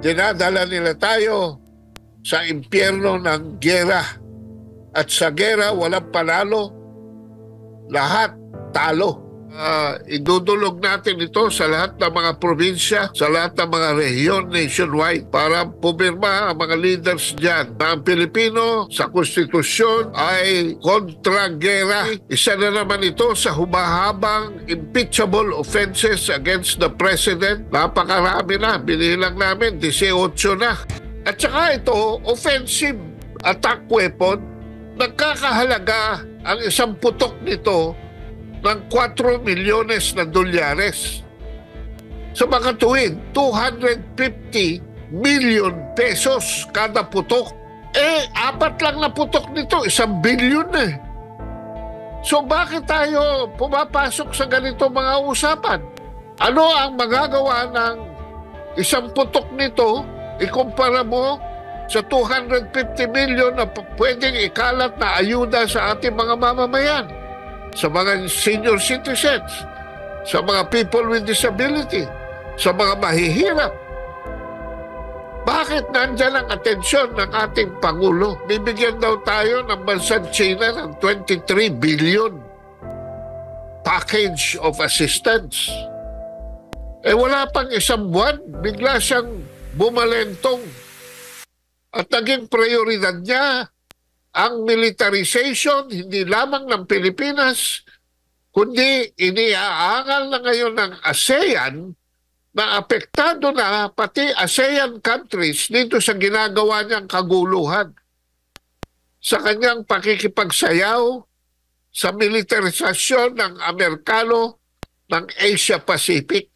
Dinadala nila tayo sa impyerno ng gera. At sa gera, walang panalo. Lahat talo. Idudulog natin ito sa lahat ng mga probinsya, sa lahat ng mga rehiyon nationwide para pumirma ang mga leaders dyan na ang Pilipino sa konstitusyon ay kontra-gera. Isa na naman ito sa humahabang impeachable offenses against the President. Napakarami na, binilang namin, 18 na. At saka ito, offensive attack weapon, nagkakahalaga ang isang putok nito ng 4 milyones na dolyares. Sa mga tuwid, 250 million pesos kada putok. Apat lang na putok nito, 1 billion na. So bakit tayo pumapasok sa ganito mga usapan? Ano ang magagawa ng isang putok nito? Ikumpara mo sa 250 million na pwedeng ikalat na ayuda sa ating mga mamamayan, sa mga senior citizens, sa mga people with disability, sa mga mahihirap. Bakit nandyan ang atensyon ng ating Pangulo? Bibigyan daw tayo ng bansang China ng 23 billion package of assistance. Wala pang isang buwan, bigla siyang bumalentong. At naging prioridad niya ang militarization, hindi lamang ng Pilipinas, kundi iniaangal na ngayon ng ASEAN na apektado na pati ASEAN countries dito sa ginagawa niyang kaguluhan. Sa kanyang pakikipagsayaw sa militarisasyon ng Amerikano ng Asia Pacific.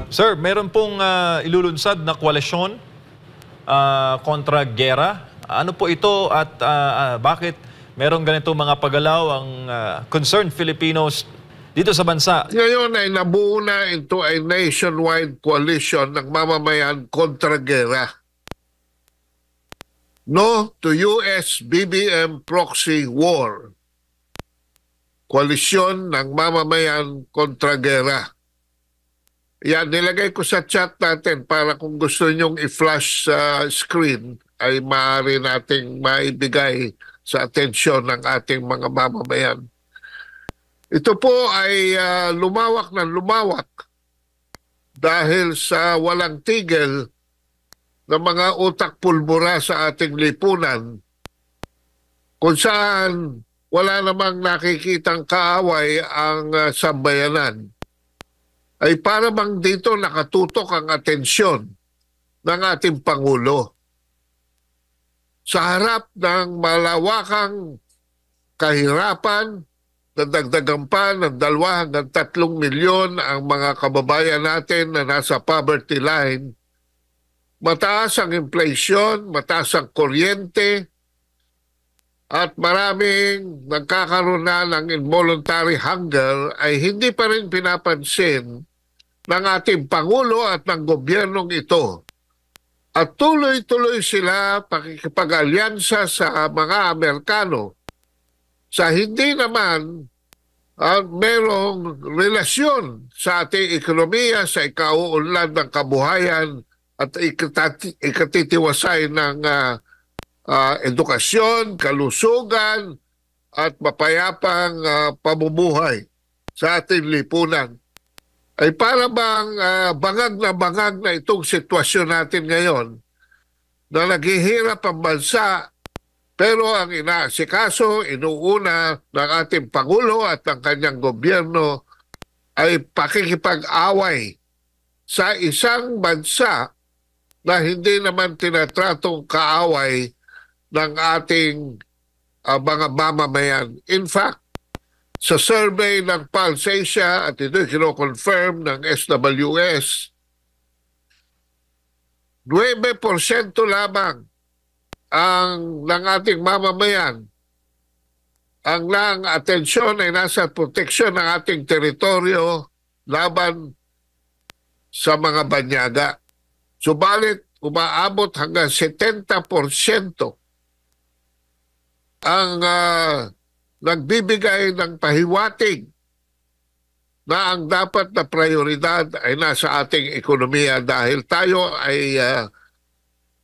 Sir, meron pong ilulunsad na koalisyon kontra gera. Ano po ito at bakit meron ganito mga paggalaw ang concerned Filipinos dito sa bansa? Ngayon ay nabuo na ito ay nationwide coalition ng mamamayan kontra gera. No to US BBM proxy war. Koalisyon ng mamamayan kontra gera. Yan, nilagay ko sa chat natin para kung gusto nyong i-flash sa screen ay maaari nating maibigay sa atensyon ng ating mga mamamayan. Ito po ay lumawak na lumawak dahil sa walang tigil ng mga utak pulbura sa ating lipunan kung saan wala namang nakikitang kaaway ang sambayanan. Ay para bang dito nakatutok ang atensyon ng ating Pangulo. Sa harap ng malawakang kahirapan, nadagdagan pa ng 2 hanggang 3 milyon ang mga kababayan natin na nasa poverty line, mataas ang inflation, mataas ang kuryente, at maraming nagkakaroon na ng involuntary hunger ay hindi pa rin pinapansin ng ating Pangulo at ng gobyernong ito. At tuloy-tuloy sila pakikipag-alyansa sa mga Amerikano sa hindi naman merong relasyon sa ating ekonomiya, sa ikauunlad ng kabuhayan at ikatitiwasay ng edukasyon, kalusugan at mapayapang pamumuhay sa ating lipunan. Ay para bang bangag na itong sitwasyon natin ngayon na naghihirap ang bansa pero ang inaasikaso, inuuna ng ating Pangulo at ng kanyang gobyerno ay pakikipag-away sa isang bansa na hindi naman tinatratong kaaway ng ating mga mamamayan. In fact, sa survey ng Pulse Asia, at ito kino-confirm ng SWS, 9% lamang ng ating mamamayan ang lang atensyon ay nasa proteksyon ng ating teritoryo laban sa mga banyaga. Subalit, umaabot hanggang 70% ang nagbibigay ng pahiwatig na ang dapat na prioridad ay nasa ating ekonomiya dahil tayo ay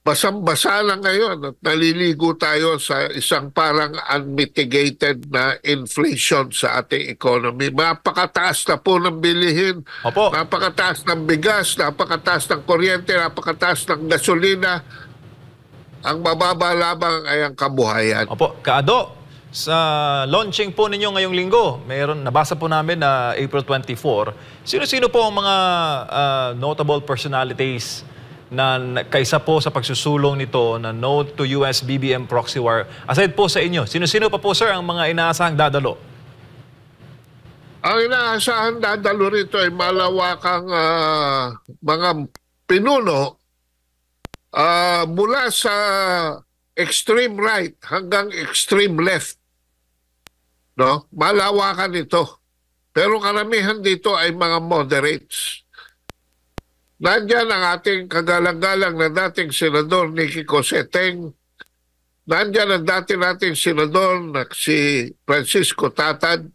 basang-basa lang ngayon at naliligo tayo sa isang parang unmitigated na inflation sa ating economy. Napakataas na po ng bilihin, Opo. napakataas ng bigas, napakataas ng kuryente, napakataas ng gasolina. Ang mababa lamang ay ang kabuhayan. Opo, Kaado, sa launching po ninyo ngayong linggo, nabasa po namin na April 24, sino-sino po ang mga notable personalities na kaisa po sa pagsusulong nito na no to US BBM proxy war? Aside po sa inyo, sino-sino pa po, sir, ang mga inaasahang dadalo? Ang inaasahan dadalo rito ay malawakang mga pinuno mula sa extreme right hanggang extreme left. No? Malawakan ito. Pero karamihan dito ay mga moderates. Nandiyan ang ating kagalang-galang na dating senador Nicky Cosseteng. Nandiyan ang nating senador na si Francisco Tatad.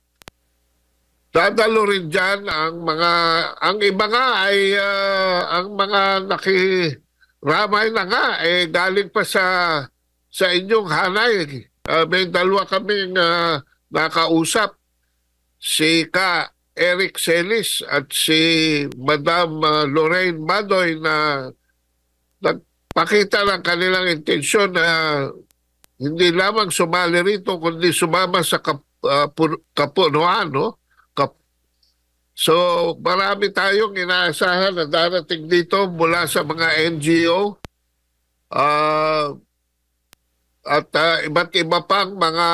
Dadalo rin dyan ang iba nga ay ang mga nakiramay na nga galing pa sa inyong hanay. May dalawa kaming nakausap, si Ka Eric Celis at si Madam Lorraine Madoy na nagpakita ng kanilang intensyon na hindi lamang sumali rito kundi sumama sa kapunuan. No? So marami tayong inaasahan na darating dito mula sa mga NGO at iba't iba pang mga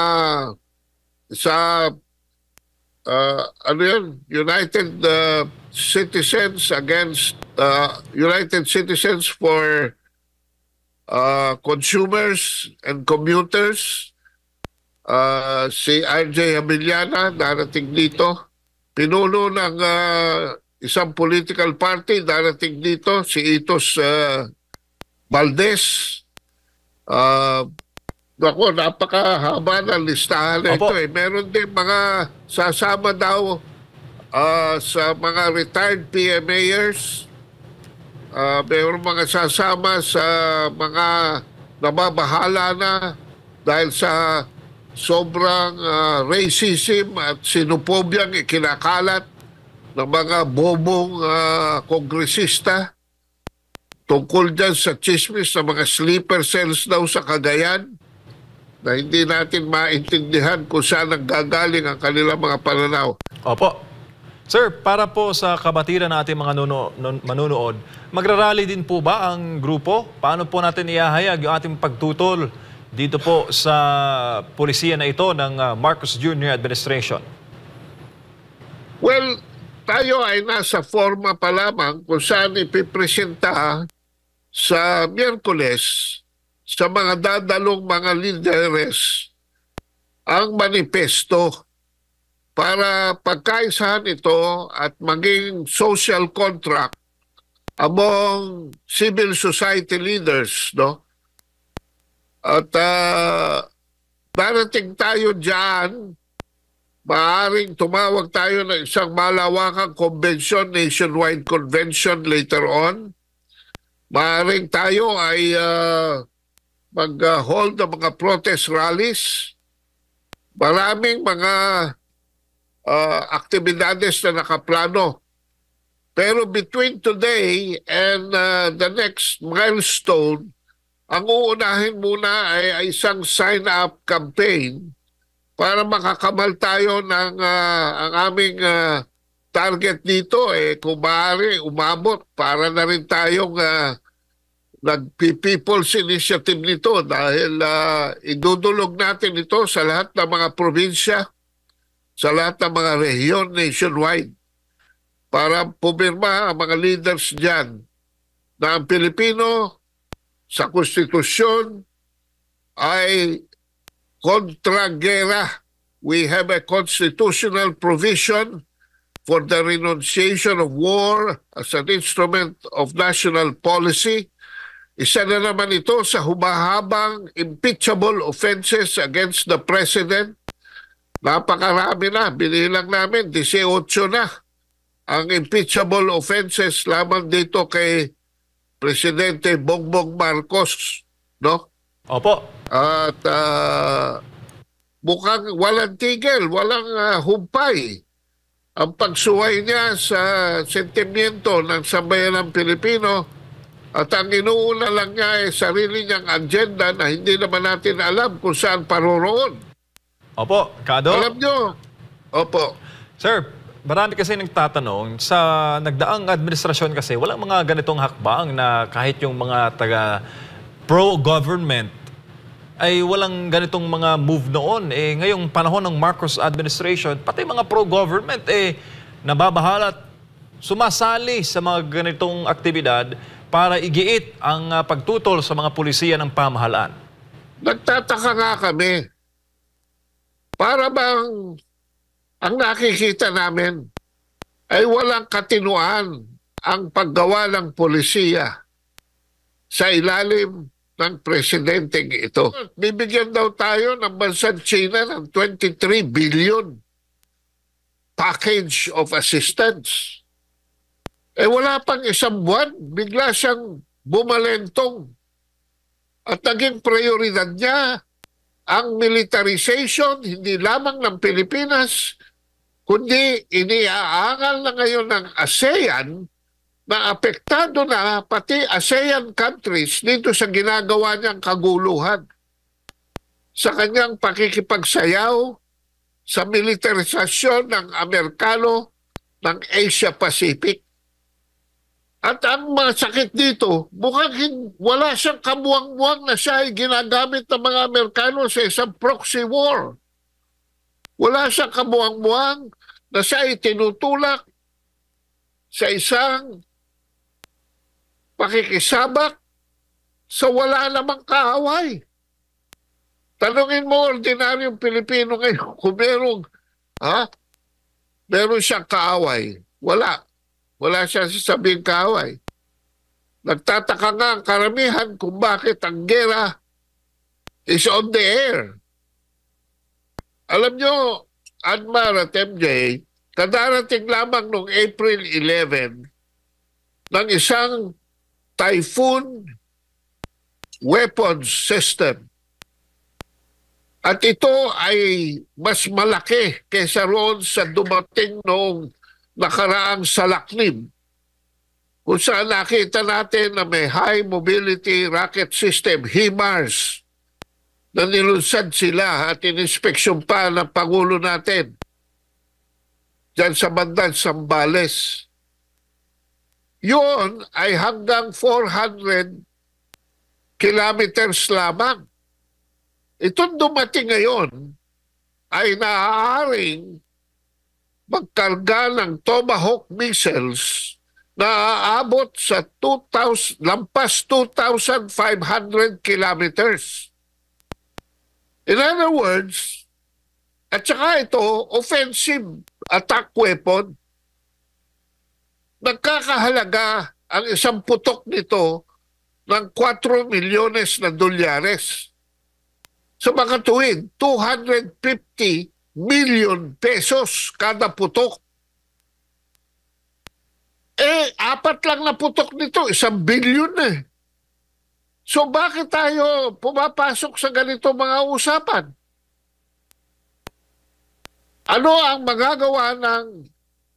sa United Citizens against United Citizens for Consumers and Commuters. Si RJ Abiliana darating dito. Pinuno ng isang political party darating dito, si Itos Valdez. Ako, napakahaba ng listahan na ito. Meron din mga sasama daw sa mga retired PMAers. Meron mga sasama sa mga nababahala na dahil sa sobrang racism at xenophobia ang ikinakalat ng mga bobong kongresista tungkol dyan sa chismis ng mga sleeper cells daw sa Cagayan na hindi natin maintindihan kung saan nanggagaling ang kanilang mga pananaw. Opo. Sir, para po sa kabatiran natin mga manunood, magrarally din po ba ang grupo? Paano po natin iahayag yung ating pagtutol dito po sa polisiya na ito ng Marcos Jr. administration? Well, tayo ay nasa forma pa lamang kung saan ipipresenta sa Miyerkules sa mga dadalong mga lideres ang manifesto para pagkaisahan ito at maging social contract among civil society leaders, no? At darating tayo dyan, maaaring tumawag tayo ng isang malawakang convention, nationwide convention later on. Maaaring tayo ay mag-hold ng mga protest rallies. Maraming mga aktibidades na nakaplano. Pero between today and the next milestone, ang uunahin muna ay isang sign-up campaign para makakamal tayo ng ang aming target dito. Kung maaari, umabot para na rin tayong nag-People's Initiative nito dahil idudulog natin ito sa lahat ng mga probinsya, sa lahat ng mga rehiyon nationwide para pumirma ang mga leaders dyan na ang Pilipino sa konstitusyon ay kontra-gera. We have a constitutional provision for the renunciation of war as an instrument of national policy. Isa na naman ito sa humahabang impeachable offenses against the President. Napakarami na, binilang namin, 18 na ang impeachable offenses lamang dito kay Presidente Bongbong Marcos, no? Opo. At mukhang walang tigil, walang humpay ang pagsuway niya sa sentimiento ng sambayanang Pilipino at ang inuuna lang niya ay sarili niyang agenda na hindi naman natin alam kung saan paroroon. Opo, Kado. Alam niyo? Opo. Sir, marami kasi nagtatanong, sa nagdaang administrasyon kasi, walang mga ganitong hakbang na kahit yung mga taga pro-government ay walang ganitong mga move noon. Eh, ngayong panahon ng Marcos administration, pati mga pro-government, nababahala at sumasali sa mga ganitong aktibidad para igiit ang pagtutol sa mga pulisiya ng pamahalaan. Nagtataka nga kami. Para bang ang nakikita namin ay walang katinuan ang paggawa ng pulisiya sa ilalim ng presidenteng ito. Bibigyan daw tayo ng bansang China ng 23 billion package of assistance. Wala pang isang buwan, bigla siyang bumalentong. At naging prioridad niya ang militarization, hindi lamang ng Pilipinas, kundi iniaangal na ngayon ng ASEAN na apektado na pati ASEAN countries dito sa ginagawa niyang kaguluhan. Sa kanyang pakikipagsayaw sa militarisasyon ng Amerikano ng Asia Pacific. At ang masakit dito, mukhang wala siyang kamuang-muang na siya ay ginagamit ng mga Amerikano sa isang proxy war. Wala siyang kamuang-muang na siya ay tinutulak sa isang pakikisabak sa wala namang kaaway. Tanungin mo ordinaryong Pilipino ngayon kung meron siyang kaaway. Wala. Wala siyang sasabing kaaway. Nagtataka nga ang karamihan kung bakit ang gera is on the air. Alam nyo, Admar at MJ, kadarating lamang noong April 11 ng isang Typhoon weapons system. At ito ay mas malaki kaysa roon sa dumating noong nakaraang salaknib, kung saan nakita natin na may high mobility rocket system, HIMARS, na nilunsad sila at ininspeksyon pa ng Pangulo natin dyan sa bandang Zambales. Yun ay hanggang 400 kilometers lamang. Itong dumating ngayon ay naaaring magkarga ng Tomahawk missiles na aabot sa lampas 2,500 kilometers. In other words, at saka ito, offensive attack weapon. Nagkakahalaga ang isang putok nito ng 4 milyones na dolyares. Sa mga tuwid, 250 million pesos kada putok. 4 lang na putok nito, 1 billion eh. So bakit tayo pumapasok sa ganito mga usapan? Ano ang magagawa ng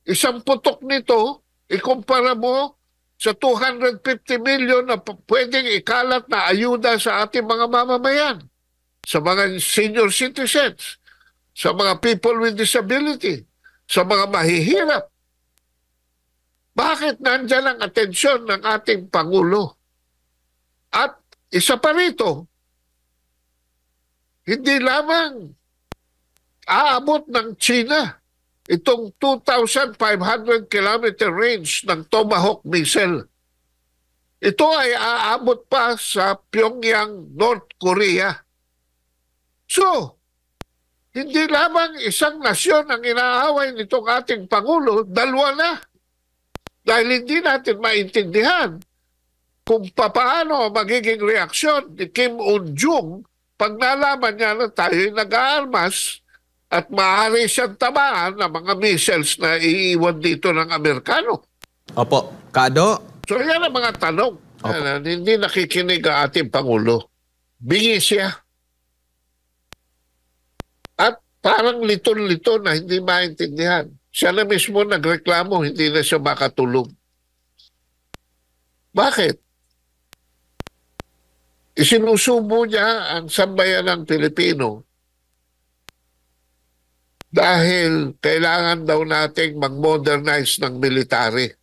isang putok nito, ikumpara mo sa 250 million na pwedeng ikalat na ayuda sa ating mga mamamayan, sa mga senior citizens, sa mga people with disability, sa mga mahihirap. Bakit nandyan ang atensyon ng ating Pangulo? At isa pa rito, hindi lamang aabot ng China itong 2,500 kilometer range ng Tomahawk missile. Ito ay aabot pa sa Pyongyang, North Korea. So, hindi lamang isang nasyon ang inaaway nitong ating Pangulo, 2 na. Dahil hindi natin maintindihan kung paano magiging reaksyon ni Kim Un-jung pag nalaman niya na tayo'y nag-aarmas At maaari siyang tamaan ng mga missiles na iiwan dito ng Amerikano. Opo. Kado? So yan ang mga tanong. Opo. Hindi nakikinig ang ating Pangulo. Bingi siya. At parang liton-lito na hindi maintindihan. Siya na mismo nagreklamo, hindi na siya makatulog. Bakit? Isinusubo niya ang sambayan ng Pilipino dahil kailangan daw nating mag-modernize ng military.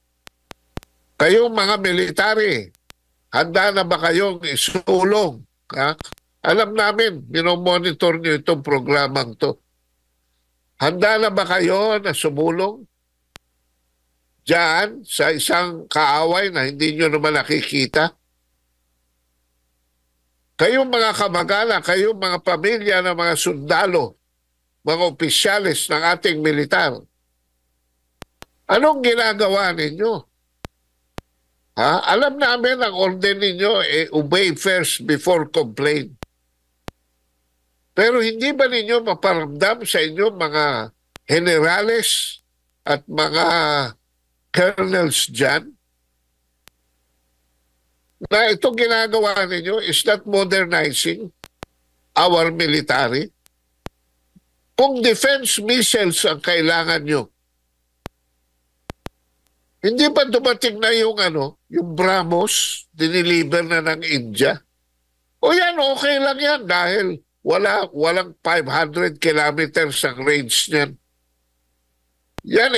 Kayong mga military, handa na ba kayong isulong? Ha? Alam namin, minomonitor niyo itong programang to. Handa na ba kayo na sumulong diyan sa isang kaaway na hindi nyo naman nakikita? Kayong mga kamag-anak, kayong mga pamilya ng mga sundalo, mga opisyalis ng ating militar, anong ginagawa ninyo? Ha? Alam namin ang order ninyo, obey first before complain. Pero hindi ba ninyo maparamdam sa inyo mga generales at mga colonels dyan na itong ginagawa ninyo is not modernizing our military? Kung defense missiles ang kailangan nyo, hindi ba dumating na yung yung BrahMos, diniliver na ng India? O yan, okay lang yan dahil walang 500 kilometers ang range niyan. Yan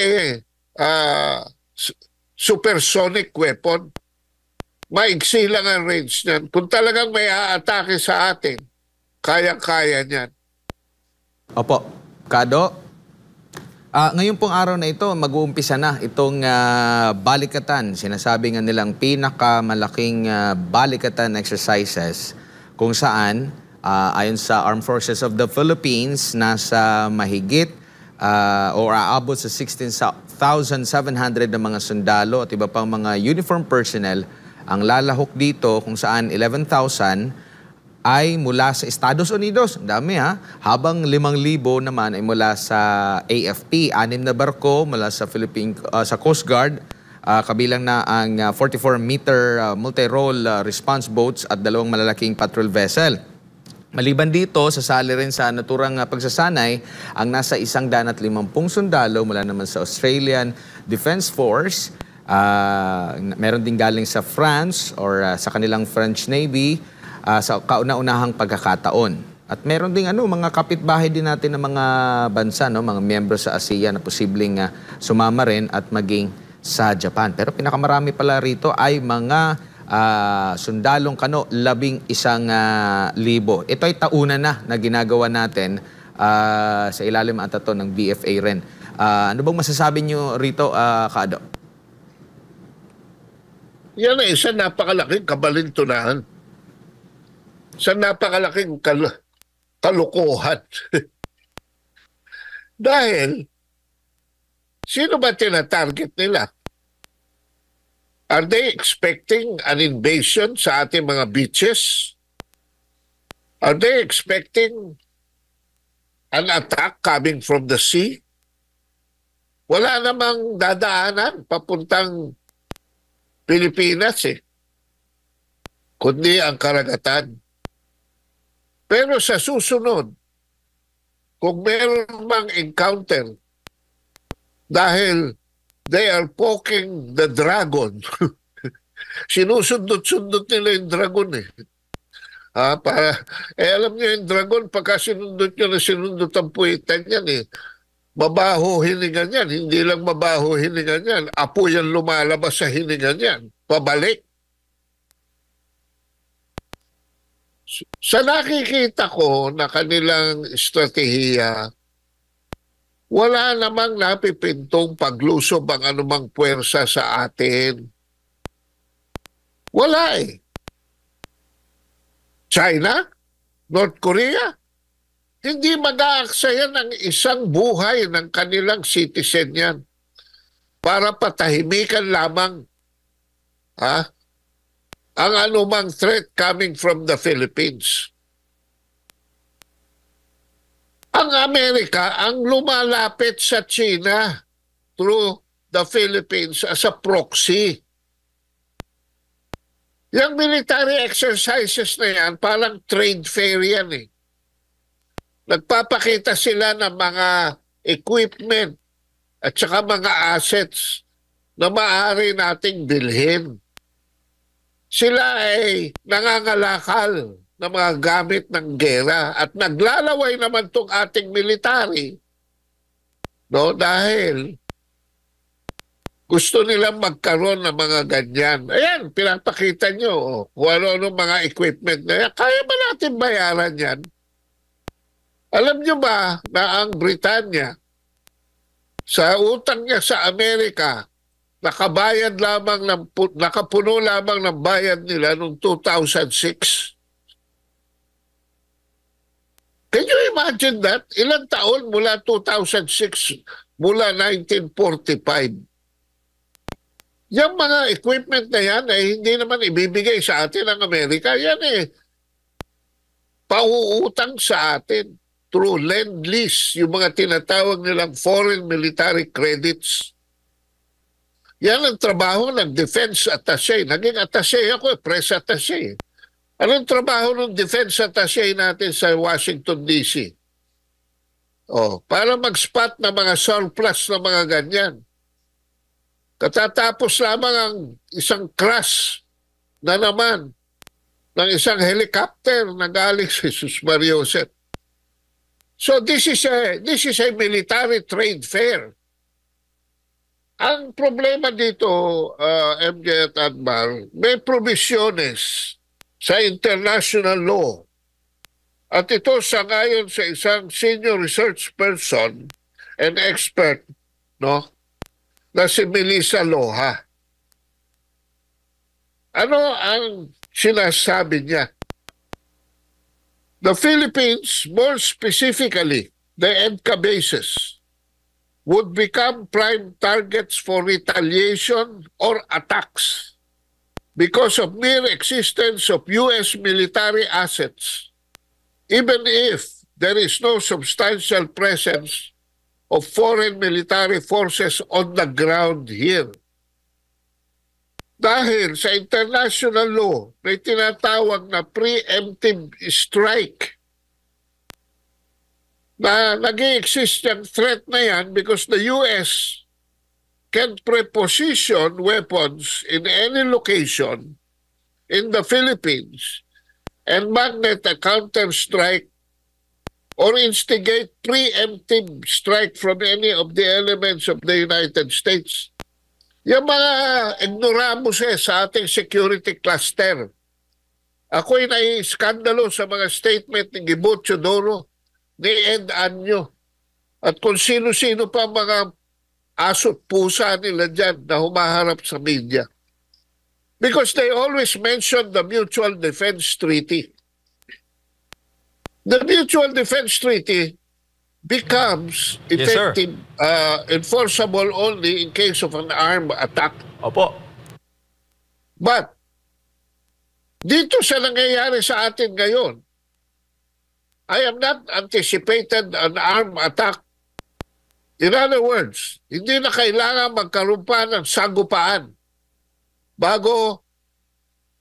supersonic weapon. Maigsi lang ang range niyan. Kung talagang may aatake sa atin, kayang-kaya niyan. Opo. Kado? Ngayon pong araw na ito, mag-uumpisa na itong balikatan. Sinasabi nga nilang pinakamalaking balikatan exercises kung saan, ayon sa Armed Forces of the Philippines, nasa mahigit or aabot sa 16,700 na mga sundalo at iba pang mga uniform personnel ang lalahok dito, kung saan 11,000 ay mula sa Estados Unidos. Ang dami Habang 5,000 naman ay mula sa AFP, 6 na barko mula sa sa Coast Guard, kabilang na ang 44-meter multi-role response boats at 2 malalaking patrol vessel. Maliban dito, sasali rin sa naturang pagsasanay ang nasa 150 sundalo mula naman sa Australian Defense Force. Meron din galing sa France or sa kanilang French Navy sa kauna-unahang pagkakataon. At meron ding mga kapitbahay din natin ng mga bansa, mga miyembro sa ASEAN na posibleng sumama rin at maging sa Japan. Pero pinakamarami pala rito ay mga sundalong kano, 11,000. Ito ay tauna na ginagawa natin sa ilalim at ito ng BFA rin. Ano bang masasabi nyo rito, Kado? Yan ay isang napakalaking kabalintunahan. Isang napakalaking kalukuhan. Dahil, sino ba tinatarget nila? Are they expecting an invasion sa ating mga beaches? Are they expecting an attack coming from the sea? Wala namang dadaanan papuntang Pilipinas kundi ang karagatan. Pero sa susunod, kung meron mang encounter dahil they are poking the dragon, sinusundot-sundot nila yung dragon alam niyo yung dragon, pagka sinundot nyo na sinundot ang puwitan yan mabaho hininga niyan. Hindi lang mabaho hininga niyan. Apo yan lumalabas sa hininga niyan. Pabalik. Sa nakikita ko na kanilang estratehiya, wala namang napipintong paglusob ang anumang puwersa sa atin. Wala China? North Korea? Hindi mag-aaksaya ng isang buhay ng kanilang citizen yan para patahimikan lamang ang anumang threat coming from the Philippines. Ang Amerika ang lumalapit sa China through the Philippines as a proxy. Yung military exercises na yan, parang trade fair yan eh. Nagpapakita sila ng mga equipment at saka mga assets na maaari nating bilhin. Sila ay nangangalakal ng mga gamit ng gera at naglalaway naman itong ating military, no, dahil gusto nilang magkaroon ng mga ganyan. Ayan, pinapakita nyo kung ano-ano mga equipment na yan. Kaya ba natin bayaran yan? Alam nyo ba na ang Britanya, sa utang niya sa Amerika, nakabayad lamang nakapuno lamang ng bayad nila noong 2006? Can you imagine that? Ilang taon mula 2006, mula 1945? Yung mga equipment na yan ay hindi naman ibibigay sa atin ng Amerika. Yan eh, pauutang sa atin through Lend-Lease, yung mga tinatawag nilang foreign military credits. Yan ang trabaho ng defense attaché. Naging attaché ako, press attaché. Anong trabaho ng defense attaché natin sa Washington, D.C.? Para mag-spot na mga surplus na mga ganyan. Katatapos lamang ang isang crash na naman ng isang helicopter na galing sa Jesus Maria Joseph. So this is a military trade fair. Ang problema dito, MJ at Admar, may provisiones sa international law. At ito sangayon sa isang senior research person and expert, no, na si Melissa Loha. Ano ang sinasabi niya? The Philippines, more specifically, the EDCA bases, would become prime targets for retaliation or attacks because of mere existence of U.S. military assets, even if there is no substantial presence of foreign military forces on the ground here. Dahil sa international law, may tinatawag na preemptive strike na nag-i-exist yung threat na yan because the U.S. can preposition weapons in any location in the Philippines and magnet a counter-strike or instigate preemptive strike from any of the elements of the United States. Yung mga ignoramos sa ating security cluster. Ako'y nai-skandalo sa mga statement ni Gibo Teodoro, ni Ed Anyo, at kung sino-sino pa mga aso't pusa nila dyan na humaharap sa media. Because they always mention the Mutual Defense Treaty. The Mutual Defense Treaty becomes effective, enforceable only in case of an armed attack. Opo. But, dito sa nangyayari sa atin ngayon, I am not anticipated an armed attack. In other words, hindi na kailangan magkaroon pa ng sagupaan bago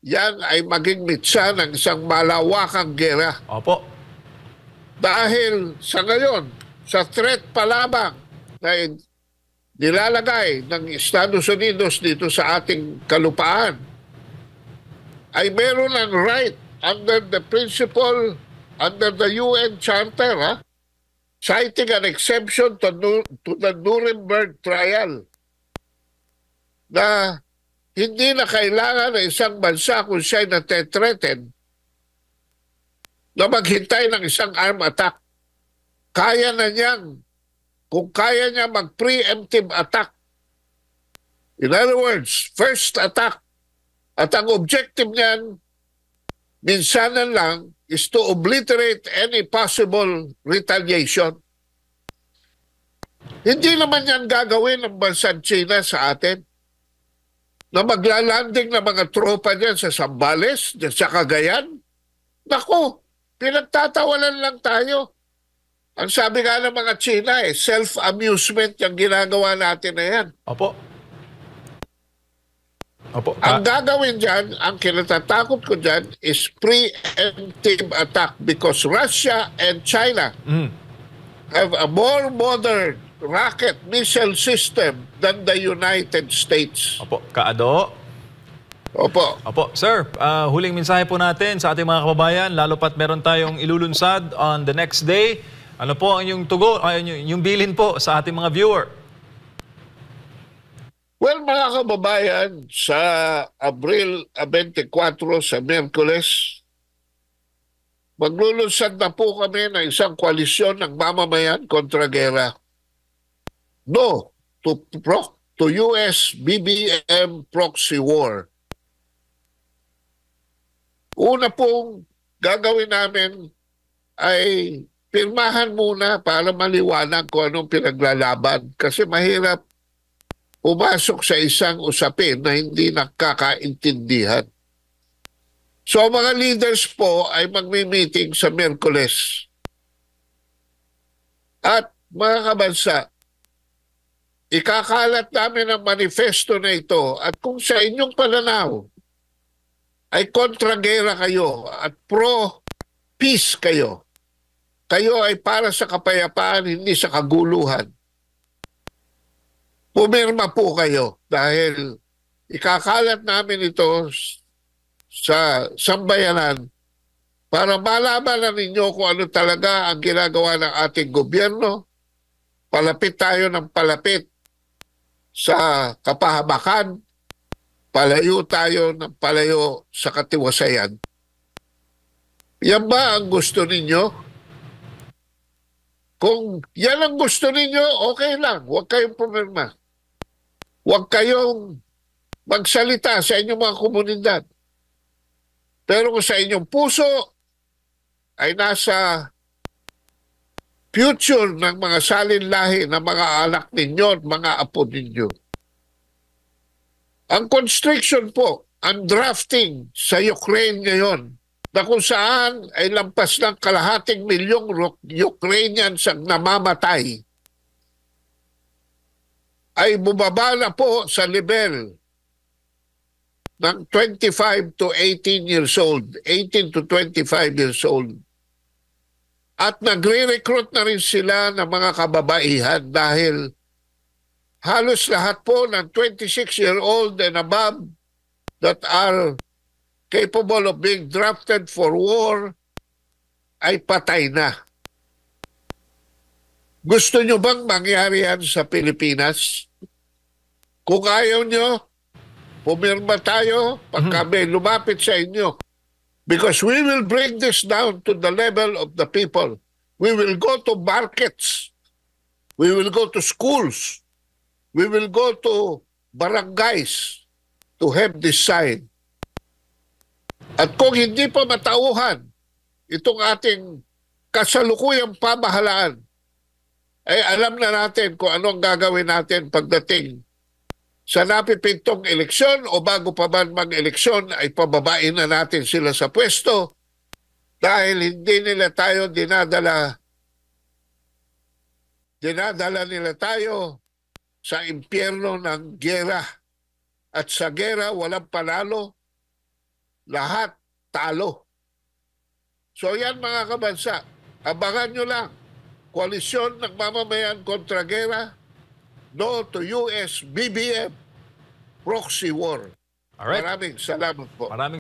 yan ay maging mitsa ng isang malawakang gera. Opo. Dahil sa ngayon, sa threat pa lamang na nilalagay ng Estados Unidos dito sa ating kalupaan, ay meron ng right under the principle, under the UN Charter, citing an exception to the Nuremberg trial, na hindi na kailangan ng isang bansa kung siya'y nate-threaten na maghintay ng isang armed attack. Kaya na niyang, kung kaya niya mag-preemptive attack. In other words, first attack. At ang objective niyan, minsanan lang, is to obliterate any possible retaliation. Hindi naman yan gagawin ng bansang China sa atin, na maglalanding ng mga tropa niyan sa Zambales, sa Cagayan. Naku, pinagtatawanan lang tayo. Ang sabi nga ng mga China, self-amusement yung ginagawa natin na yan. Opo. Opo. Ang gagawin dyan, ang kinatatakot ko dyan is preemptive attack because Russia and China have a more modern rocket missile system than the United States. Opo. Kaado. Opo. Opo. Sir, huling mensahe po natin sa ating mga kababayan, lalo pat meron tayong ilulunsad on the next day. Ano po ang inyong tugo, yung bilin po sa ating mga viewer? Well, mga kababayan, sa Abril 24 sa Miyerkules, maglulunsad na po kami ng isang koalisyon ng mamamayan kontra gera. No to US BBM proxy war. Una pong gagawin namin ay pirmahan muna para maliwanag kung anong pinaglalaban. Kasi mahirap pumasok sa isang usapin na hindi nakakaintindihan. So mga leaders po ay magmi-meeting sa Miyerkules. At mga kabansa, ikakalat namin ang manifesto na ito at kung sa inyong pananaw ay kontra-gera kayo at pro-peace kayo, kayo ay para sa kapayapaan, hindi sa kaguluhan. Pumirma po kayo dahil ikakalat namin ito sa sambayanan para malaman na ninyo kung ano talaga ang ginagawa ng ating gobyerno. Palapit tayo ng palapit sa kapahamakan, palayo tayo ng palayo sa katiwasayan. Yan ba ang gusto ninyo? Kung yan ang gusto ninyo, okay lang. Huwag kayong pumirma. Huwag kayong magsalita sa inyong mga komunidad. Pero kung sa inyong puso ay nasa future ng mga salinlahi ng mga anak ninyo at mga apo ninyo. Ang constriction po, ang drafting sa Ukraine ngayon, na kung saan ay lampas ng 250,000 Ukrainians ang namamatay, ay bumaba na po sa level ng 25 to 18 years old, 18 to 25 years old. At nagre-recruit na rin sila ng mga kababaihan dahil halos lahat po ng 26-year-old and above that are capable of being drafted for war ay patay na. Gusto nyo bang mangyari yan sa Pilipinas? Kung ayaw nyo, pumirma tayo pag kami lumapit sa inyo. Because we will bring this down to the level of the people. We will go to markets. We will go to schools. We will go to barangays to have this sign. At kung hindi pa matauhan itong ating kasalukuyang pamahalaan, ay alam na natin kung ano ang gagawin natin pagdating sa napipintong eleksyon o bago pa man mag-eleksyon ay pababain na natin sila sa pwesto dahil hindi nila tayo dinadala nila tayo sa impyerno ng gera. At sa gera walang panalo, lahat talo. So yan mga kabansa, abangan nyo lang. Koalisyon ng mamamayan kontra gera, no to US BBM proxy war. Alright. Maraming salamat po. Maraming